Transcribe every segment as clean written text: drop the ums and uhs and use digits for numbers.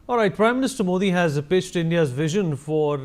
All right, Prime Minister Modi has pitched India's vision for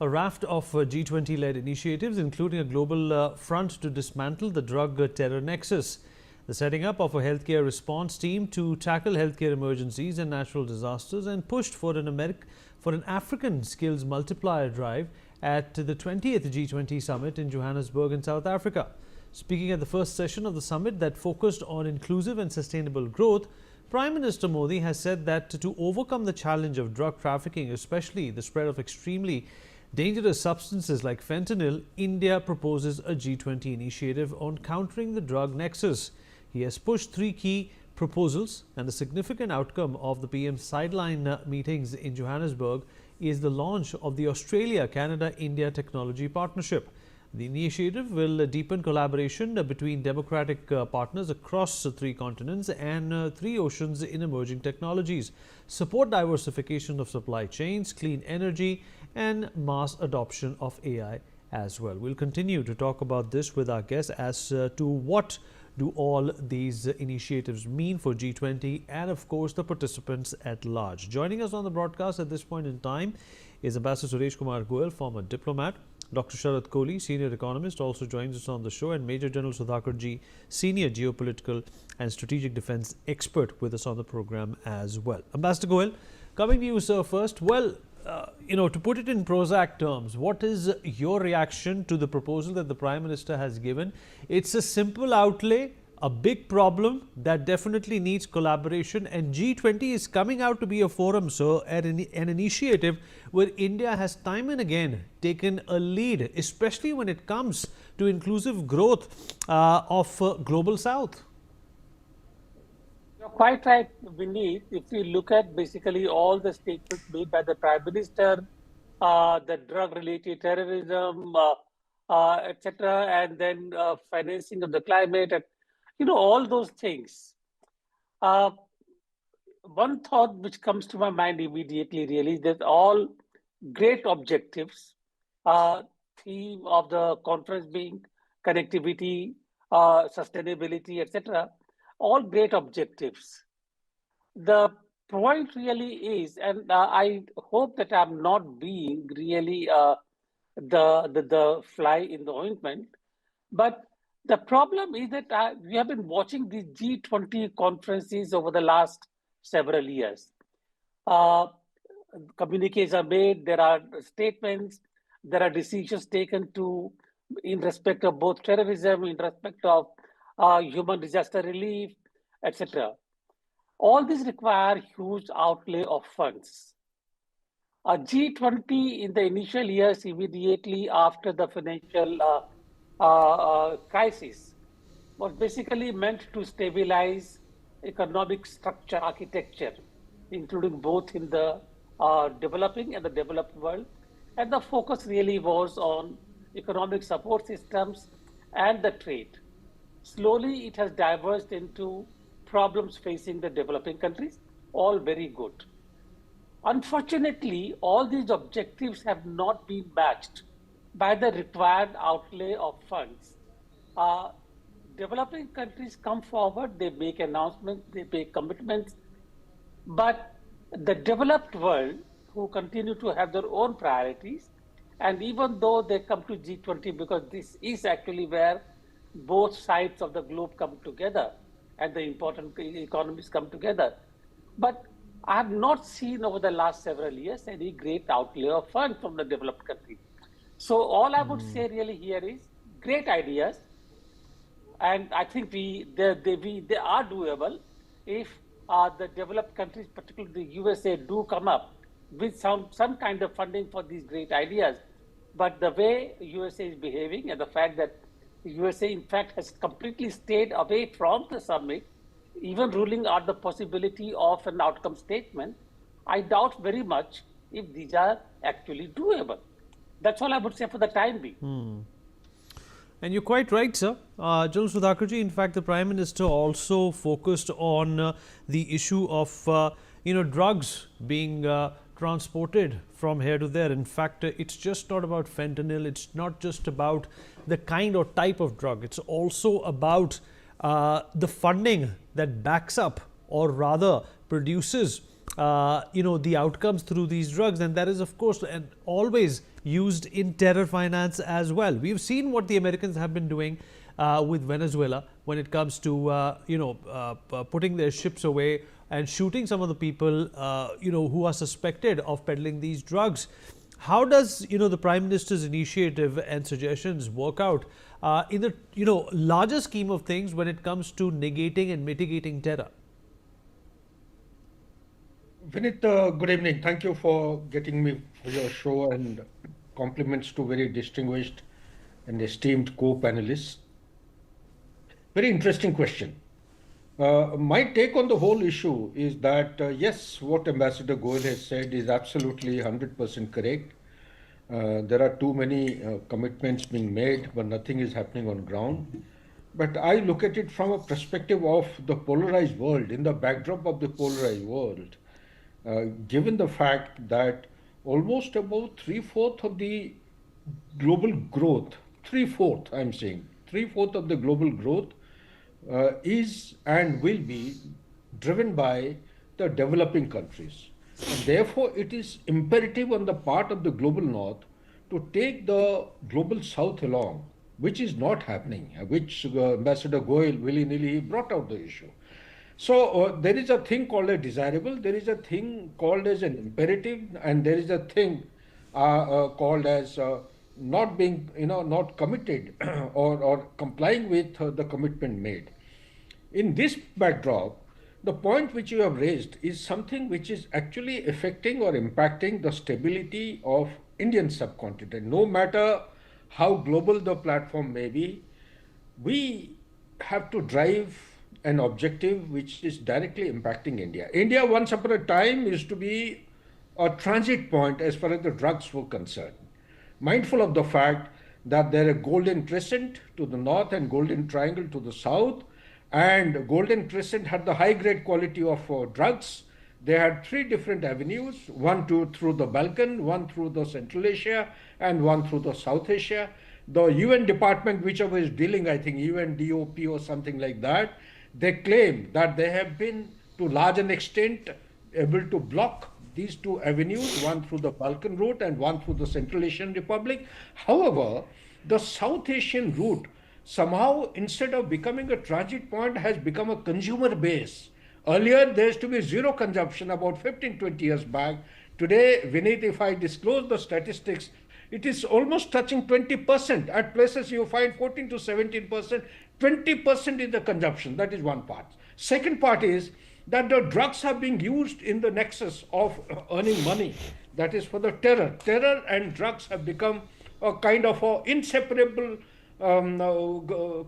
a raft of G20-led initiatives, including a global front to dismantle the drug terror nexus, the setting up of a healthcare response team to tackle healthcare emergencies and natural disasters, and pushed for an African skills multiplier drive at the 20th G20 Summit in Johannesburg in South Africa. Speaking at the first session of the summit that focused on inclusive and sustainable growth, Prime Minister Modi has said that to overcome the challenge of drug trafficking, especially the spread of extremely dangerous substances like fentanyl, India proposes a G20 initiative on countering the drug nexus. He has pushed three key proposals, and the significant outcome of the PM's sideline meetings in Johannesburg is the launch of the Australia-Canada-India Technology Partnership. The initiative will deepen collaboration between democratic partners across three continents and three oceans in emerging technologies, support diversification of supply chains, clean energy, and mass adoption of AI as well. We'll continue to talk about this with our guests as to what do all these initiatives mean for G20 and, of course, the participants at large. Joining us on the broadcast at this point in time is Ambassador Suresh Kumar Goel, former diplomat. Dr. Sharat Kohli, senior economist, also joins us on the show, and Major General Sudhakar Ji, senior geopolitical and strategic defense expert, with us on the program as well. Ambassador Goel, coming to you, sir, first. Well, to put it in Prozac terms, what is your reaction to the proposal that the Prime Minister has given? It's a simple outlay, a big problem that definitely needs collaboration, and G20 is coming out to be a forum, so an initiative where India has time and again taken a lead, especially when it comes to inclusive growth of Global South. You're quite right, Vinny. If we look at basically all the statements made by the Prime Minister, the drug-related terrorism, etc., and then financing of the climate, and all those things. One thought which comes to my mind immediately really is that all great objectives, theme of the conference being connectivity, sustainability, etc., all great objectives. The point really is, and I hope that I'm not being really the fly in the ointment, but the problem is that we have been watching these G20 conferences over the last several years. Communiques are made, there are statements, there are decisions taken in respect of both terrorism, in respect of human disaster relief, etc. All these require huge outlay of funds. G20 in the initial years immediately after the financial crisis was basically meant to stabilize economic structure architecture, including both in the developing and the developed world. And the focus really was on economic support systems and the trade. Slowly, it has diverged into problems facing the developing countries, all very good. Unfortunately, all these objectives have not been matched by the required outlay of funds. Developing countries come forward, they make announcements, they make commitments, but the developed world, who continue to have their own priorities, and even though they come to G20, because this is actually where both sides of the globe come together and the important economies come together. But I have not seen over the last several years any great outlay of funds from the developed countries. So all I would say really here is great ideas, and I think they are doable if the developed countries, particularly the USA, do come up with some kind of funding for these great ideas. But the way USA is behaving, and the fact that the USA, in fact, has completely stayed away from the summit, even ruling out the possibility of an outcome statement, I doubt very much if these are actually doable. That's all I would say for the time being. And you're quite right, sir. General Sudhakarji, in fact, the Prime Minister also focused on the issue of drugs being transported from here to there. In fact, it's just not about fentanyl. It's not just about the kind or type of drug. It's also about the funding that backs up, or rather produces the outcomes through these drugs, and that is, of course, and always used in terror finance as well. We've seen what the Americans have been doing with Venezuela when it comes to putting their ships away and shooting some of the people who are suspected of peddling these drugs. How does the Prime Minister's initiative and suggestions work out in the larger scheme of things when it comes to negating and mitigating terror? Vinit, good evening. Thank you for getting me for your show, and compliments to very distinguished and esteemed co-panelists. Very interesting question. My take on the whole issue is that, yes, what Ambassador Goel has said is absolutely 100% correct. There are too many commitments being made, but nothing is happening on ground. But I look at it from a perspective of the polarized world, in the backdrop of the polarized world. Given the fact that almost about 3/4 of the global growth, 3/4 I'm saying, 3/4 of the global growth is and will be driven by the developing countries. And therefore, it is imperative on the part of the global north to take the global south along, which is not happening, which Ambassador Goel willy-nilly brought out the issue. So there is a thing called a desirable, there is a thing called as an imperative, and there is a thing called as not being, not committed or complying with the commitment made. In this backdrop, the point which you have raised is something which is actually affecting or impacting the stability of Indian subcontinent. No matter how global the platform may be, we have to drive an objective which is directly impacting India. India, once upon a time, used to be a transit point as far as the drugs were concerned. Mindful of the fact that there are Golden Crescent to the north and Golden Triangle to the south, and Golden Crescent had the high-grade quality of drugs. They had 3 different avenues, one through the Balkan, one through the Central Asia, and one through the South Asia. The UN department, whichever is dealing, I think UNDOP or something like that, they claim that they have been, to large an extent, able to block these 2 avenues, one through the Balkan route and one through the Central Asian Republic. However, the South Asian route somehow, instead of becoming a transit point, has become a consumer base. Earlier, there used to be zero consumption about 15-20 years back. Today, Vinit, if I disclose the statistics, it is almost touching 20%. At places you find 14 to 17%, 20% is the consumption. That is one part. Second part is that the drugs are being used in the nexus of earning money. That is for the terror. Terror and drugs have become a kind of a inseparable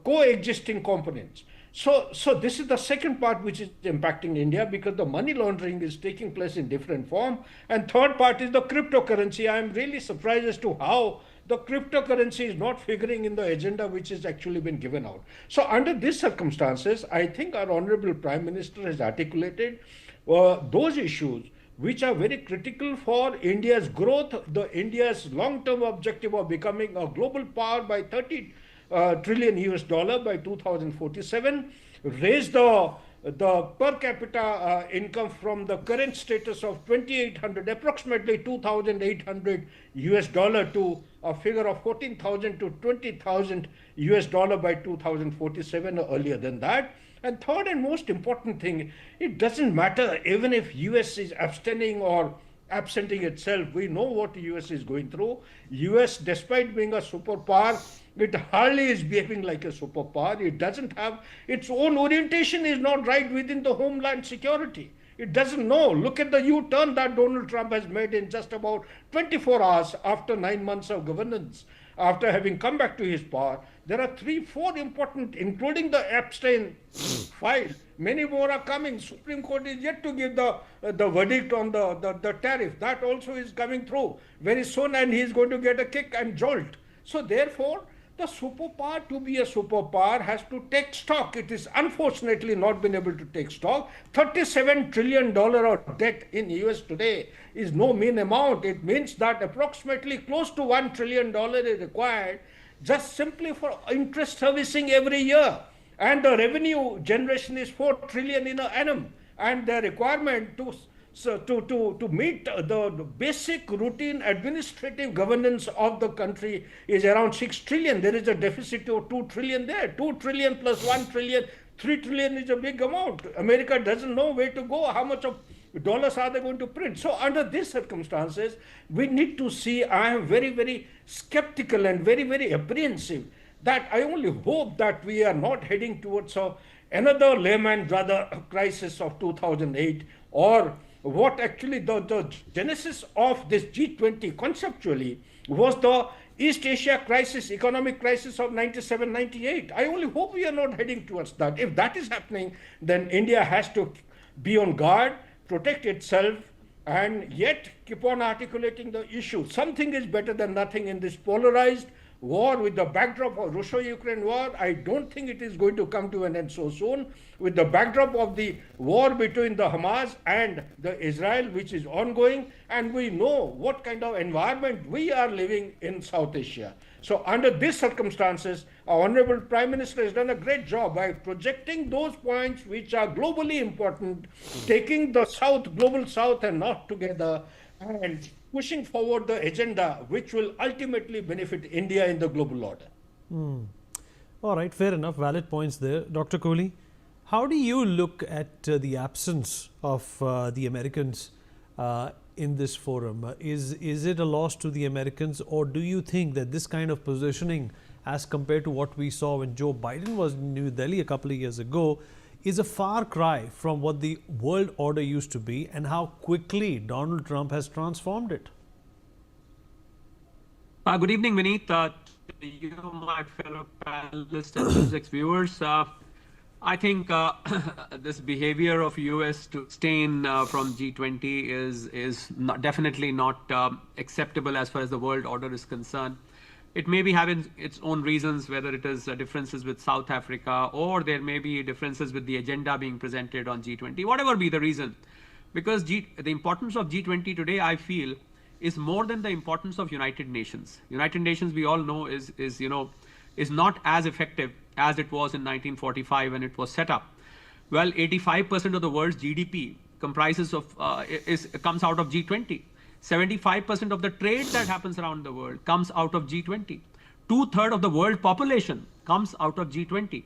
coexisting components. So this is the second part which is impacting India, because the money laundering is taking place in different form. And third part is the cryptocurrency. I am really surprised as to how the cryptocurrency is not figuring in the agenda which has actually been given out. So under these circumstances, I think our Honorable Prime Minister has articulated those issues which are very critical for India's growth, India's long-term objective of becoming a global power by $30 trillion by 2047, raise the per capita income from the current status of 2,800, approximately $2,800 to a figure of 14,000 to 20,000 US dollar by 2047 or earlier than that. And third and most important thing, it doesn't matter even if US is abstaining or absenting itself. We know what the US is going through. US, despite being a superpower, it hardly is behaving like a superpower. It doesn't have its own orientation, is not right within the homeland security. It doesn't know. Look at the U-turn that Donald Trump has made in just about 24 hours after 9 months of governance. After having come back to his power, there are 3-4 important, including the Epstein file. Many more are coming. Supreme Court is yet to give the verdict on the tariff. That also is coming through very soon, and he is going to get a kick and jolt. So therefore, the superpower, to be a superpower, has to take stock. It is unfortunately not been able to take stock. $37 trillion of debt in US today is no mean amount. It means that approximately close to $1 trillion is required just simply for interest servicing every year. And the revenue generation is $4 trillion in an annum. And the requirement to so to meet the basic routine administrative governance of the country is around 6 trillion. There is a deficit of 2 trillion there. 2 trillion plus 1 trillion, 3 trillion is a big amount. America doesn't know where to go, how much of dollars are they going to print. So under these circumstances, we need to see, I am very, very skeptical and very, very apprehensive that I only hope that we are not heading towards another Lehman Brothers crisis of 2008, or what actually the genesis of this G20 conceptually was the East Asia crisis, economic crisis of 97, 98. I only hope we are not heading towards that. If that is happening, then India has to be on guard, protect itself, and yet keep on articulating the issue. Something is better than nothing in this polarized war with the backdrop of Russia-Ukraine war. I don't think it is going to come to an end so soon. With the backdrop of the war between the Hamas and the Israel, which is ongoing, and we know what kind of environment we are living in South Asia. So under these circumstances, our Honorable Prime Minister has done a great job by projecting those points which are globally important, taking the South, global South and North together, and pushing forward the agenda which will ultimately benefit India in the global order. All right, fair enough, valid points there. Dr. Kohli, how do you look at the absence of the Americans in this forum? Is it a loss to the Americans, or do you think that this kind of positioning, as compared to what we saw when Joe Biden was in New Delhi a couple of years ago, is a far cry from what the world order used to be, and how quickly Donald Trump has transformed it? Good evening, Vineet. To you, my fellow panelists and Newsx viewers. I think this behavior of US to abstain from G20 is definitely not acceptable as far as the world order is concerned. It may be having its own reasons, whether it is differences with South Africa, or there may be differences with the agenda being presented on G20, whatever be the reason. Because the importance of G20 today, I feel, is more than the importance of United Nations. United Nations, we all know, is not as effective as it was in 1945 when it was set up. Well, 85% of the world's GDP comprises of comes out of G20. 75% of the trade that happens around the world comes out of G20. 2/3 of the world population comes out of G20.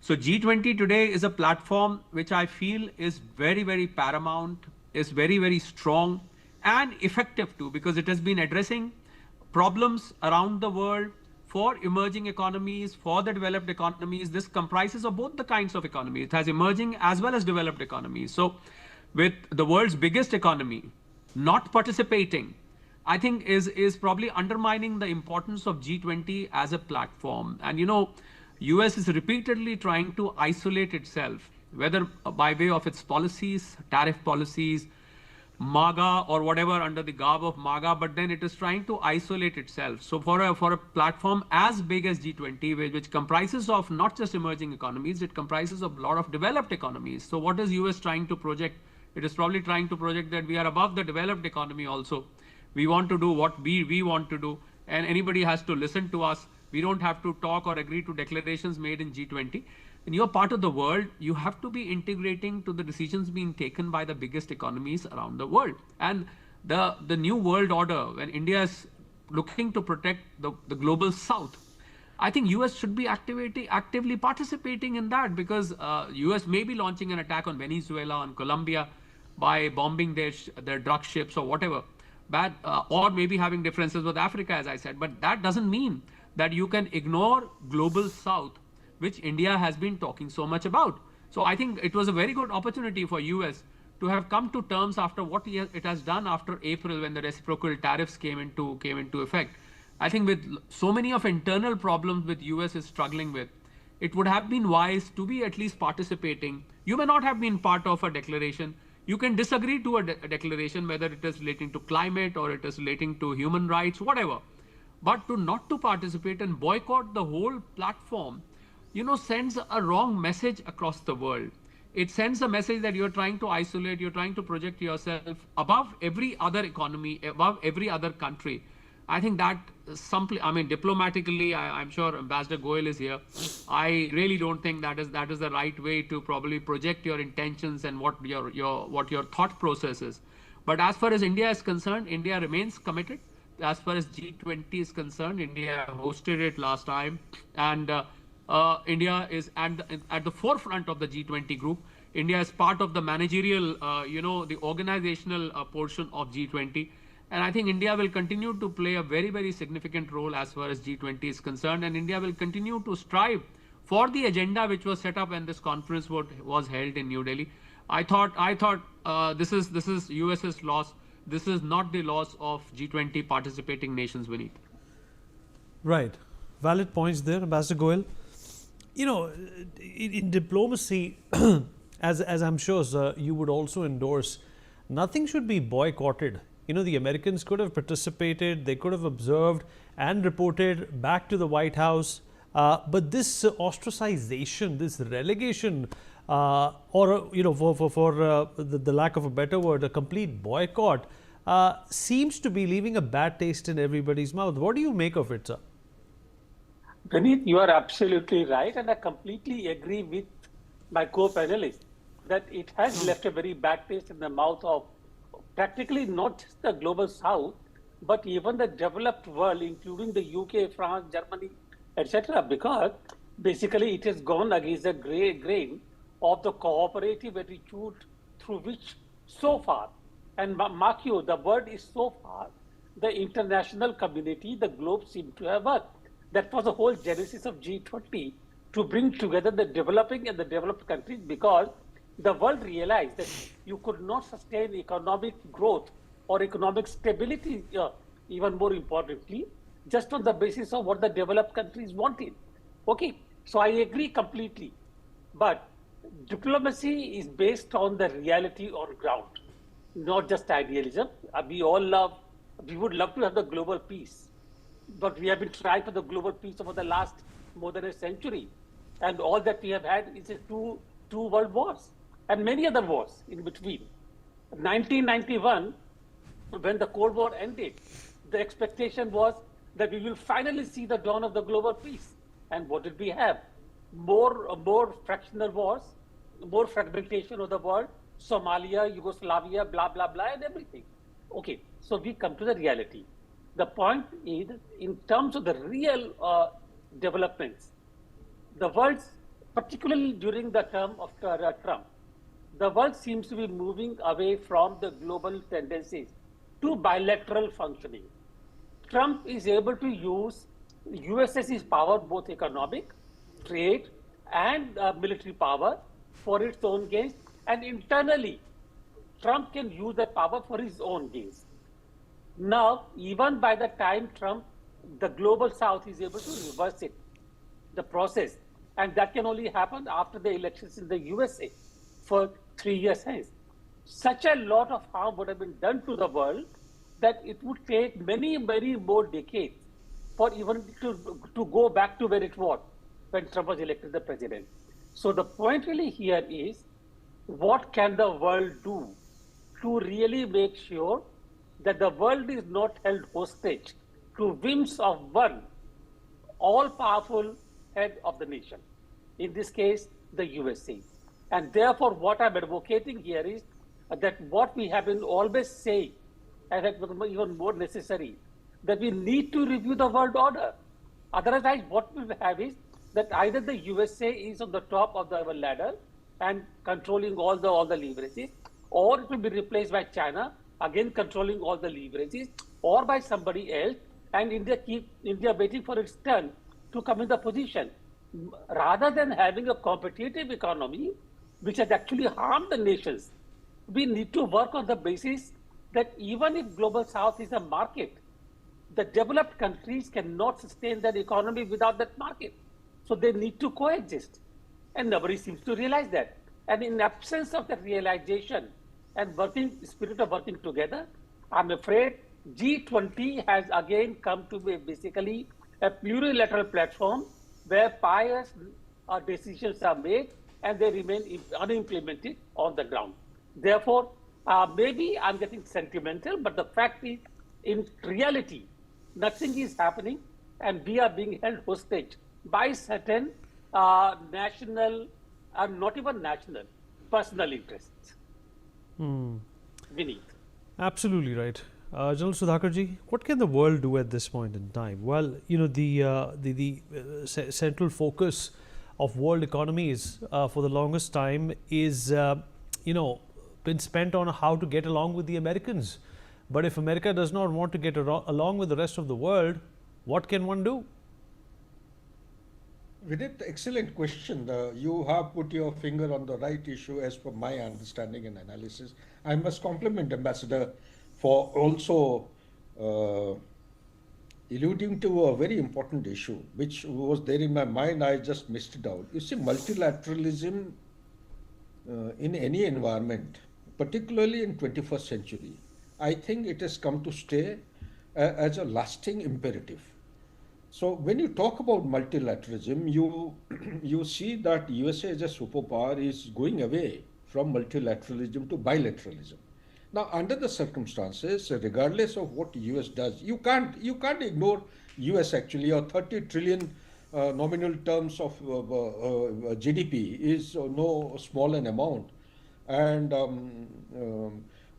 So G20 today is a platform which I feel is very, very paramount, is very, very strong and effective too, because it has been addressing problems around the world for emerging economies, for the developed economies. This comprises of both the kinds of economy. It has emerging as well as developed economies. So with the world's biggest economy not participating, I think is probably undermining the importance of G20 as a platform. And US is repeatedly trying to isolate itself, whether by way of its policies, tariff policies, MAGA or whatever under the garb of MAGA, but then it is trying to isolate itself. So for a platform as big as G20, which comprises of not just emerging economies, it comprises of a lot of developed economies. So what is US trying to project? It is probably trying to project that we are above the developed economy also. We want to do what we want to do, and anybody has to listen to us. We don't have to talk or agree to declarations made in G20. When you're part of the world, you have to be integrating to the decisions being taken by the biggest economies around the world. And the new world order, when India is looking to protect the global South, I think US should be actively participating in that, because US may be launching an attack on Venezuela, on Colombia, by bombing their drug ships or whatever, or maybe having differences with Africa, as I said. But that doesn't mean that you can ignore global South, which India has been talking so much about. So I think it was a very good opportunity for US to have come to terms after what it has done after April, when the reciprocal tariffs came into effect. I think with so many of internal problems with US is struggling with, it would have been wise to be at least participating. You may not have been part of a declaration. You can disagree to a declaration, whether it is relating to climate or it is relating to human rights, whatever. But not to participate and boycott the whole platform, sends a wrong message across the world. It sends a message that you're trying to isolate, you're trying to project yourself above every other economy, above every other country. I think that I mean, diplomatically, I'm sure Ambassador Goyal is here. I really don't think that is the right way to probably project your intentions and what your thought process is. But as far as India is concerned, India remains committed. As far as G20 is concerned, India hosted it last time, and India is at the forefront of the G20 group. India is part of the managerial, the organizational portion of G20. And I think India will continue to play a very, very significant role as far as G20 is concerned. And India will continue to strive for the agenda which was set up when this conference was held in New Delhi. I thought this is US's loss. This is not the loss of G20 participating nations, Vineet. Right. Valid points there, Ambassador Goyal. You know, in diplomacy, as I'm sure you would also endorse, nothing should be boycotted. You know, the Americans could have participated, they could have observed and reported back to the White House. But this ostracization, this relegation, or, you know, for the lack of a better word, a complete boycott, seems to be leaving a bad taste in everybody's mouth. What do you make of it, sir? Vineet, you are absolutely right, and I completely agree with my co-panelist that it has left a very bad taste in the mouth of practically not just the global south, but even the developed world, including the UK, France, Germany, etc., because basically it has gone against the grain of the cooperative attitude through which so far, and mark you, the word is so far, the international community, the globe seemed to have worked. That was the whole genesis of G20, to bring together the developing and the developed countries, because the world realized that you could not sustain economic growth or economic stability, even more importantly, just on the basis of what the developed countries wanted. Okay, so I agree completely. But diplomacy is based on the reality on ground, not just idealism. We would love to have the global peace, but we have been trying for the global peace over the last more than a century. And all that we have had is two world wars and many other wars in between. 1991, when the Cold War ended, the expectation was that we will finally see the dawn of the global peace. And what did we have? More fractional wars, more fragmentation of the world, Somalia, Yugoslavia, blah, blah, blah, and everything. Okay, so we come to the reality. The point is, in terms of the real developments, the world, particularly during the term of Trump, the world seems to be moving away from the global tendencies to bilateral functioning. Trump is able to use USS's power, both economic, trade, and military power for its own gains, and internally, Trump can use that power for his own gains. Now, even by the time Trump, the global south is able to reverse it, the process, and that can only happen after the elections in the USA for 3 years hence. Such a lot of harm would have been done to the world that it would take many, many more decades for even to go back to where it was when Trump was elected the president. So the point really here is, what can the world do to really make sure that the world is not held hostage to whims of one all-powerful head of the nation, in this case, the USA. And therefore, what I'm advocating here is that what we have been always saying, and has become even more necessary, that we need to review the world order. Otherwise, what we will have is that either the USA is on the top of the ladder and controlling all the leverages, or it will be replaced by China, again controlling all the leverages, or by somebody else, and India waiting for its turn to come in the position. Rather than having a competitive economy, which has actually harmed the nations, we need to work on the basis that even if global south is a market, the developed countries cannot sustain their economy without that market. So they need to coexist. And nobody seems to realize that. And in absence of that realization and spirit of working together, I'm afraid G20 has again come to be basically a plurilateral platform where pious decisions are made and they remain unimplemented on the ground. Therefore, maybe I'm getting sentimental, but the fact is, in reality, nothing is happening, and we are being held hostage by certain national, not even national, personal interests. Vineet. Absolutely right. General Sudhakarji, what can the world do at this point in time? Well, the central focus of world economies for the longest time is, been spent on how to get along with the Americans. But if America does not want to get along with the rest of the world, what can one do? Vidit, excellent question. You have put your finger on the right issue as per my understanding and analysis. I must compliment Ambassador for also alluding to a very important issue, which was there in my mind. I just missed it out. You see, multilateralism in any environment, particularly in 21st century, I think it has come to stay as a lasting imperative. So when you talk about multilateralism, you see that USA as a superpower is going away from multilateralism to bilateralism. Now, under the circumstances, regardless of what US does, you can't ignore US actually. Or 30 trillion nominal terms of GDP is no small an amount, and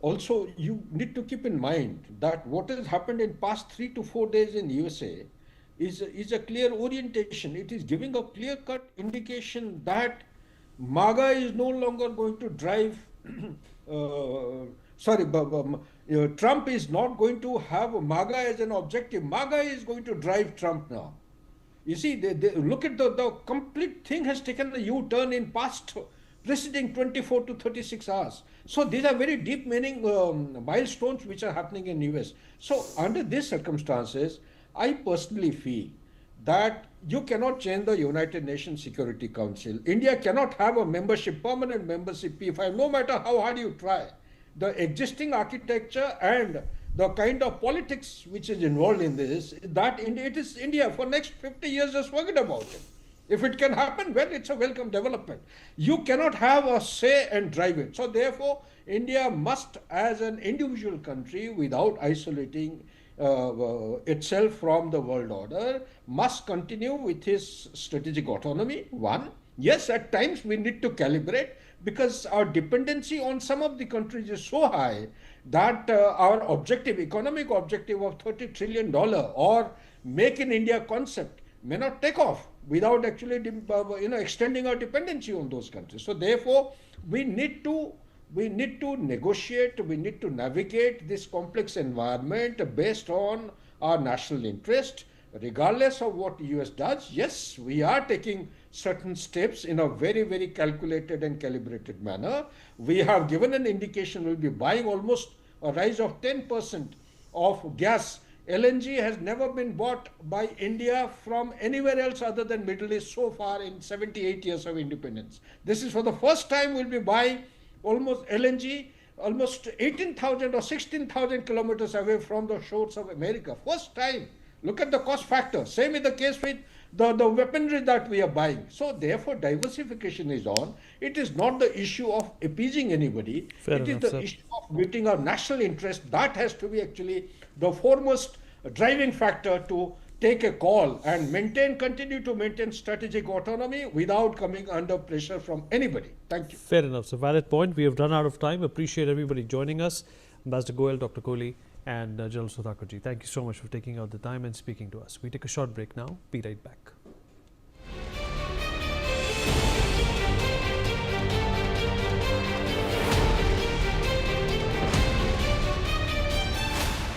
also you need to keep in mind that what has happened in past 3 to 4 days in USA is a clear orientation. It is giving a clear-cut indication that MAGA is no longer going to drive. Trump is not going to have MAGA as an objective. MAGA is going to drive Trump now. You see, they look at the complete thing has taken a U-turn in past preceding 24 to 36 hours. So these are very deep meaning milestones which are happening in US. So under these circumstances, I personally feel that you cannot change the United Nations Security Council. India cannot have a membership, permanent membership P5, no matter how hard you try. The existing architecture and the kind of politics which is involved in this, that it is India for next 50 years, just forget about it. If it can happen, well, it's a welcome development. You cannot have a say and drive it. So therefore, India must, as an individual country, without isolating itself from the world order, must continue with his strategic autonomy. One, yes, at times we need to calibrate, because our dependency on some of the countries is so high that our economic objective of $30 trillion or Make in India concept may not take off without actually extending our dependency on those countries. So therefore, we need to negotiate, we need to navigate this complex environment based on our national interest, regardless of what the US does. Yes, we are taking certain steps in a very, very calculated and calibrated manner. We have given an indication we'll be buying almost a rise of 10% of gas. LNG has never been bought by India from anywhere else other than Middle East so far in 78 years of independence. This is for the first time we'll be buying almost LNG, almost 18,000 or 16,000 kilometers away from the shores of America. First time. Look at the cost factor. Same is the case with the weaponry that we are buying. So therefore, diversification is on. It is not the issue of appeasing anybody. It is the issue of meeting our national interest. That has to be actually the foremost driving factor to take a call and continue to maintain strategic autonomy without coming under pressure from anybody. Thank you. Fair enough. So valid point. We have run out of time. Appreciate everybody joining us. Ambassador Goel, Dr. Kohli, and General Sudhakarji. Thank you so much for taking out the time and speaking to us. We take a short break now. Be right back.